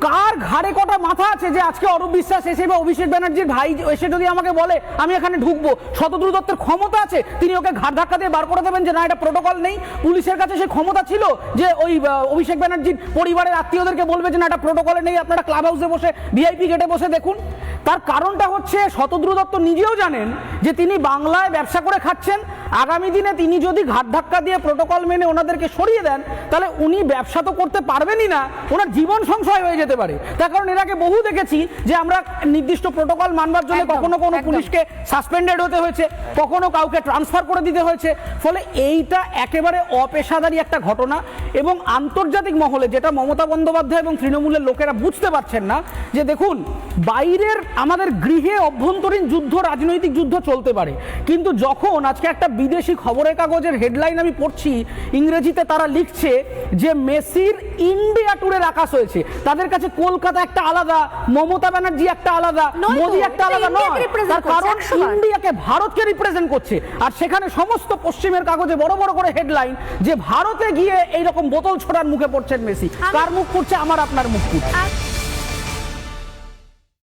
কার ঘাড়ে কটা মাথা আছে যে আজকে অরূপ বিশ্বাস এসে বা অভিষেক ব্যানার্জির ভাই এসে যদি আমাকে বলে আমি এখানে ঢুকবো, শতদ্রু দত্তের ক্ষমতা আছে তিনি ওকে ঘাট ধাক্কা দিয়ে বার করে দেবেন যে না এটা প্রোটোকল নেই? পুলিশের কাছে সে ক্ষমতা ছিল যে ওই অভিষেক ব্যানার্জির পরিবারের আত্মীয়দেরকে বলবে যে না এটা প্রোটোকলে নেই, আপনারা ক্লাব হাউসে বসে ভিআইপি গেটে বসে দেখুন? তার কারণটা হচ্ছে শতদ্রু দত্ত নিজেও জানেন যে তিনি বাংলায় ব্যবসা করে খাচ্ছেন। আগামী দিনে তিনি যদি ঘাট ধাক্কা দিয়ে প্রোটোকল মেনে ওনাদেরকে সরিয়ে দেন তাহলে উনি ব্যবসা তো করতে পারবেনই না, ওনার জীবন সংশয় হয়ে যেতে পারে। তার কারণ এর আগে বহু দেখেছি যে আমরা নির্দিষ্ট প্রোটোকল মানবার জন্য কখনো কোনো পুলিশকে সাসপেন্ডেড হতে হয়েছে, কখনো কাউকে ট্রান্সফার করে দিতে হয়েছে। ফলে এইটা একেবারে অপেশাদারী একটা ঘটনা এবং আন্তর্জাতিক মহলে যেটা মমতা বন্দ্যোপাধ্যায় এবং তৃণমূলের লোকেরা বুঝতে পারছেন না যে দেখুন বাইরের আমাদের গৃহে অভ্যন্তরীণ যুদ্ধ, রাজনৈতিক যুদ্ধ চলতে পারে, কিন্তু যখন আজকে একটা বিদেশি খবরের কাগজের হেডলাইন আমি পড়ছি ইংরেজিতে, তারা লিখছে যে মেসির ইন্ডিয়া ট্যুরের আকাশ হয়েছে, তাদের কাছে কলকাতা একটা আলাদা, মমতা ব্যানার্জি একটা আলাদা, মোদি একটা আলাদা নয়, তার কারণ ইন্ডিয়াকে, ভারতকে রিপ্রেজেন্ট করছে। আর সেখানে সমস্ত পশ্চিমের কাগজে বড় বড় করে হেডলাইন যে ভারতে গিয়ে এইরকম বোতল ছোড়ার মুখে পড়ছেন মেসি। কার মুখ পড়ছে? আমার আপনার মুখ পড়ছে।